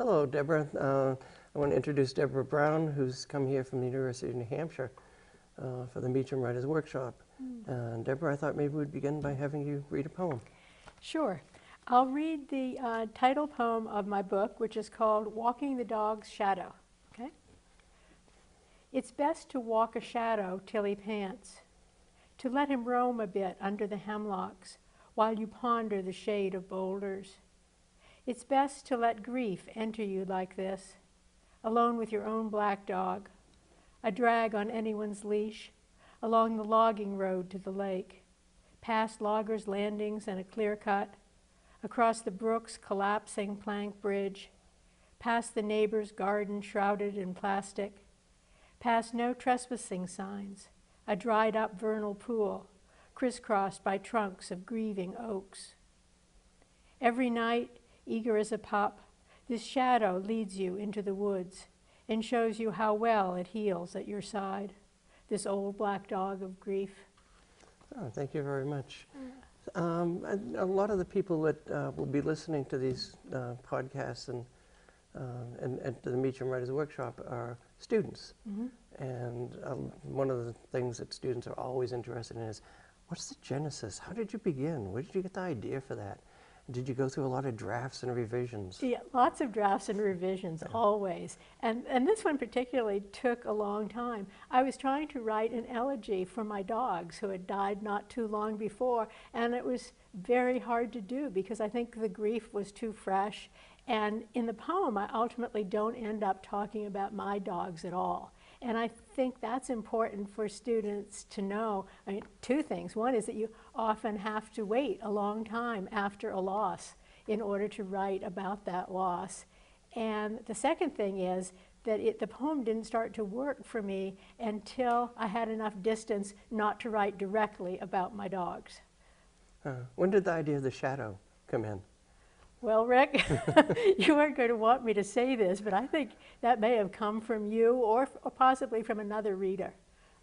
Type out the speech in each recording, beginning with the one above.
Hello, Deborah. I want to introduce Deborah Brown, who's come here from the University of New Hampshire for the Meacham Writers Workshop. Deborah, I thought maybe we'd begin by having you read a poem. Sure. I'll read the title poem of my book, which is called Walking the Dog's Shadow. Okay? It's best to walk a shadow till he pants, to let him roam a bit under the hemlocks while you ponder the shade of boulders. It's best to let grief enter you like this, alone with your own black dog, a drag on anyone's leash, along the logging road to the lake, past loggers' landings and a clear cut, across the brook's collapsing plank bridge, past the neighbor's garden shrouded in plastic, past no trespassing signs, a dried up vernal pool, crisscrossed by trunks of grieving oaks. Every night, eager as a pup, this shadow leads you into the woods and shows you how well it heals at your side, this old black dog of grief. Oh, thank you very much. A lot of the people that will be listening to these podcasts and to the Meacham Writers Workshop are students. And one of the things that students are always interested in is, what's the genesis? How did you begin? Where did you get the idea for that? Did you go through a lot of drafts and revisions? Yeah, lots of drafts and revisions, always. And this one particularly took a long time. I was trying to write an elegy for my dogs who had died not too long before, and it was very hard to do because I think the grief was too fresh. And in the poem, I ultimately don't end up talking about my dogs at all. And I think that's important for students to know. I mean, two things. One is that you often have to wait a long time after a loss in order to write about that loss. And the second thing is that the poem didn't start to work for me until I had enough distance not to write directly about my dogs. When did the idea of the shadow come in? Well, Rick, you weren't going to want me to say this, but I think that may have come from you or possibly from another reader.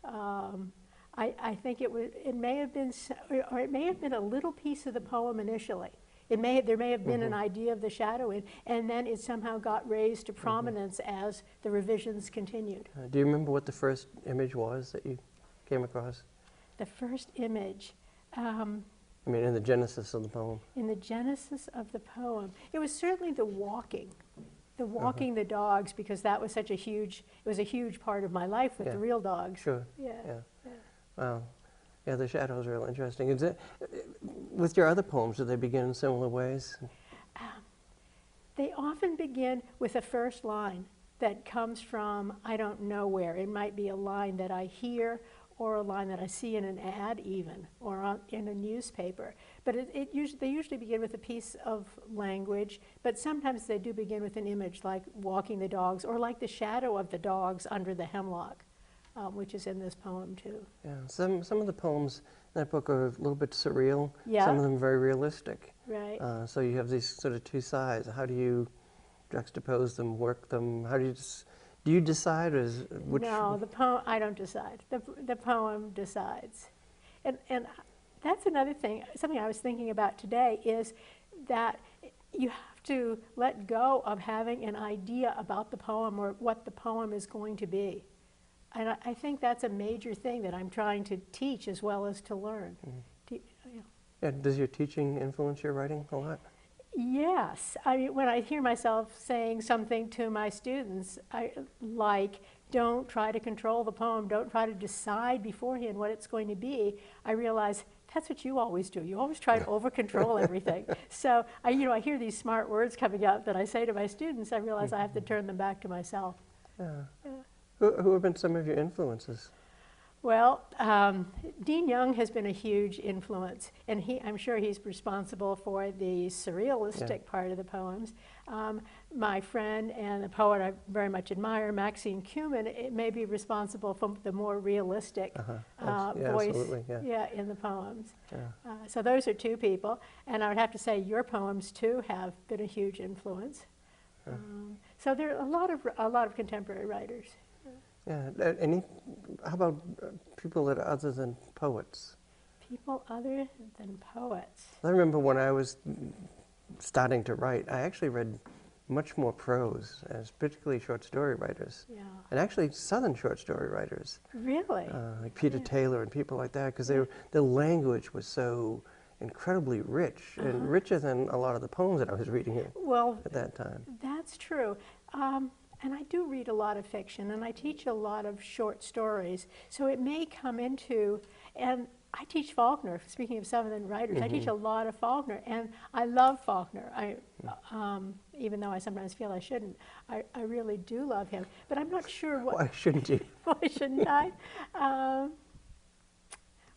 I think it may have been, or it may have been a little piece of the poem initially. There may have been an idea of the shadow, and then it somehow got raised to prominence as the revisions continued. Do you remember what the first image was that you came across? The first image. I mean, in the genesis of the poem. In the genesis of the poem. It was certainly the walking the dogs, because that was such a huge, it was a huge part of my life with the real dogs. Sure. Yeah. Wow. Yeah, the shadow is real interesting. Is it, with your other poems, do they begin in similar ways? They often begin with a first line that comes from, I don't know where. It might be a line that I hear, or a line that I see in an ad even, or in a newspaper. But they usually begin with a piece of language, but sometimes they do begin with an image like walking the dogs, or like the shadow of the dogs under the hemlock, which is in this poem too. Yeah, some of the poems in that book are a little bit surreal. Yeah. Some of them are very realistic. Right. So you have these sort of two sides. How do you juxtapose them, work them? How do you decide, or is which? No, the poem, I don't decide. The poem decides. And that's another thing, something I was thinking about today, is that you have to let go of having an idea about the poem or what the poem is going to be. And I think that's a major thing that I'm trying to teach as well as to learn. Yeah, does your teaching influence your writing a lot? Yes. I mean, when I hear myself saying something to my students, like, don't try to control the poem, don't try to decide beforehand what it's going to be, I realize that's what you always do. You always try to over-control everything. So, I hear these smart words coming up that I say to my students, I realize I have to turn them back to myself. Yeah. Who have been some of your influences? Well, Dean Young has been a huge influence, and I'm sure he's responsible for the surrealistic part of the poems. My friend and the poet I very much admire, Maxine Kumin, may be responsible for the more realistic voice in the poems. Yeah. So those are two people, and I would have to say your poems too have been a huge influence. So there are a lot of contemporary writers. Yeah. How about people that are other than poets? People other than poets. I remember when I was starting to write, I actually read much more prose, as particularly short story writers, Yeah. and actually Southern short story writers, Really? like Peter Taylor and people like that, because the language was so incredibly rich, and richer than a lot of the poems that I was reading here Well, at that time. that's true. And I do read a lot of fiction, and I teach a lot of short stories. So it may come into, and I teach Faulkner. Speaking of Southern writers, I teach a lot of Faulkner, and I love Faulkner. Even though I sometimes feel I shouldn't, I really do love him. But I'm not sure what. Why shouldn't you? Why shouldn't I?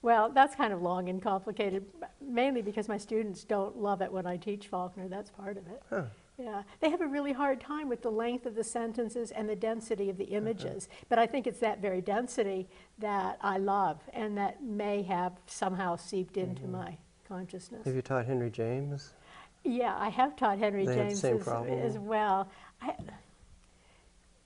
Well, that's kind of long and complicated, mainly because my students don't love it when I teach Faulkner. That's part of it. Huh. Yeah, they have a really hard time with the length of the sentences and the density of the images. But I think it's that very density that I love and that may have somehow seeped into my consciousness. Have you taught Henry James? Yeah, I have taught Henry They have the James same problem? as well.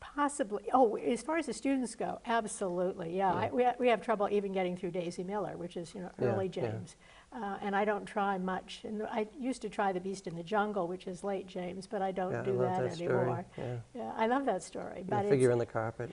Possibly. Oh, as far as the students go, absolutely. Yeah, we have trouble even getting through Daisy Miller, which is early James, and I don't try much. And I used to try The Beast in the Jungle, which is late James, but I don't do love that anymore. Yeah, I love that story. But The Figure on the Carpet.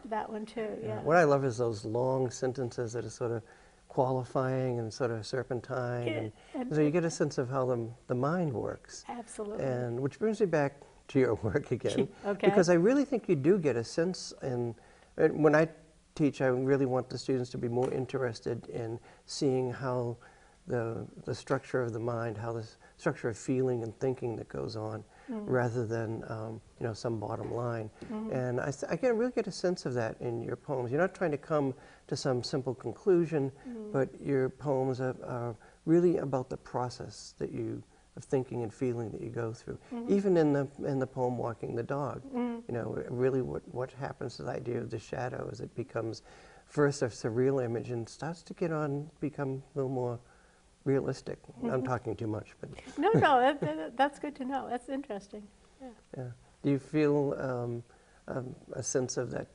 That one too. Yeah. What I love is those long sentences that are sort of qualifying and sort of serpentine, and so you get a sense of how the mind works. Absolutely. And which brings me back to your work again, Okay. because I really think you do get a sense and when I teach, I really want the students to be more interested in seeing how the structure of the mind, how the structure of feeling and thinking that goes on, rather than some bottom line. And I can really get a sense of that in your poems. You're not trying to come to some simple conclusion, but your poems are really about the process that of thinking and feeling that you go through. Even in the poem Walking the Dog, really what happens to the idea of the shadow is it becomes first a surreal image and starts to become a little more realistic. I'm talking too much, but No, that's good to know. That's interesting. yeah. Do you feel a sense of that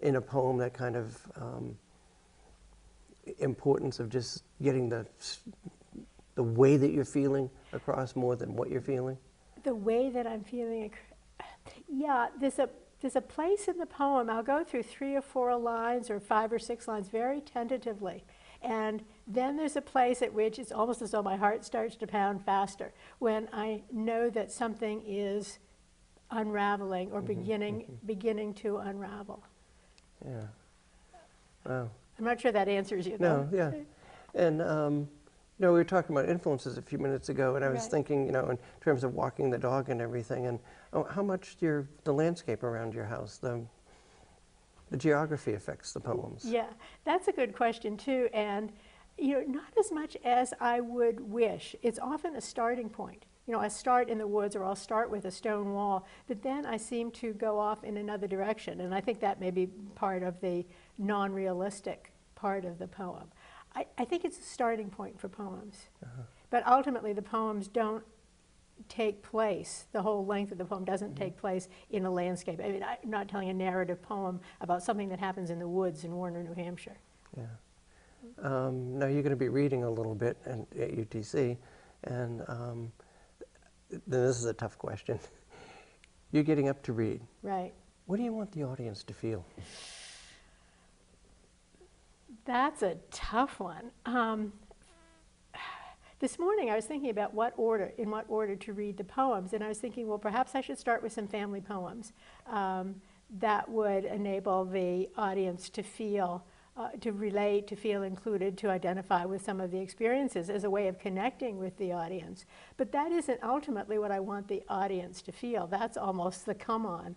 in a poem, that kind of importance of just getting the way that you're feeling across more than what you're feeling? The way that I'm feeling, yeah, there's a place in the poem, I'll go through 3 or 4 lines or 5 or 6 lines very tentatively. And then there's a place at which it's almost as though my heart starts to pound faster when I know that something is unraveling or beginning to unravel. Yeah. Wow. I'm not sure that answers you, though. No, yeah. And we were talking about influences a few minutes ago, and I was thinking, in terms of walking the dog and everything, and how much the landscape around your house, the geography affects the poems. Yeah, that's a good question too, and not as much as I would wish. It's often a starting point. I start in the woods, or I'll start with a stone wall, but then I seem to go off in another direction, and I think that may be part of the non-realistic part of the poem. I think it's a starting point for poems. But ultimately, the poems don't take place, the whole length of the poem doesn't take place in a landscape. I mean, I'm not telling a narrative poem about something that happens in the woods in Warner, New Hampshire. Yeah. Now, you're going to be reading a little bit at UTC, and this is a tough question. You're getting up to read. Right. What do you want the audience to feel? That's a tough one. This morning I was thinking about in what order to read the poems, and I was thinking, well, perhaps I should start with some family poems that would enable the audience to feel, to relate, to feel included, to identify with some of the experiences as a way of connecting with the audience. But that isn't ultimately what I want the audience to feel. That's almost the come on.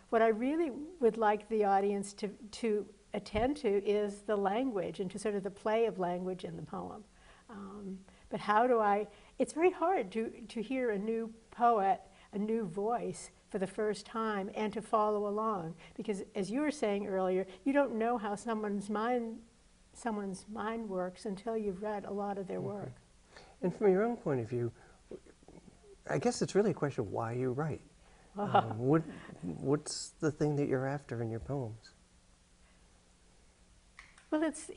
What I really would like the audience to attend to is the language and to sort of the play of language in the poem. But it's very hard to hear a new poet, a new voice for the first time and to follow along, because as you were saying earlier, you don't know how someone's mind works until you've read a lot of their work. And from your own point of view, I guess it's really a question of why you write. What's the thing that you're after in your poems? Well, it's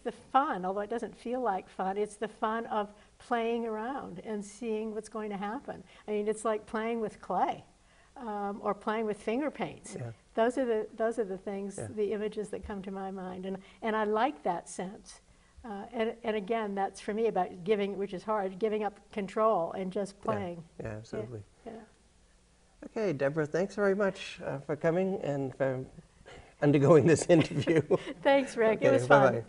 the fun, although it doesn't feel like fun. It's the fun of playing around and seeing what's going to happen. I mean, it's like playing with clay or playing with finger paints. Yeah. Those are the things, Yeah. the images that come to my mind, and I like that sense. And again, that's for me about giving, which is hard, giving up control and just playing. Yeah, absolutely. Yeah. Okay, Deborah, thanks very much for coming and for undergoing this interview. Thanks, Rick. It Okay, was fun. bye-bye.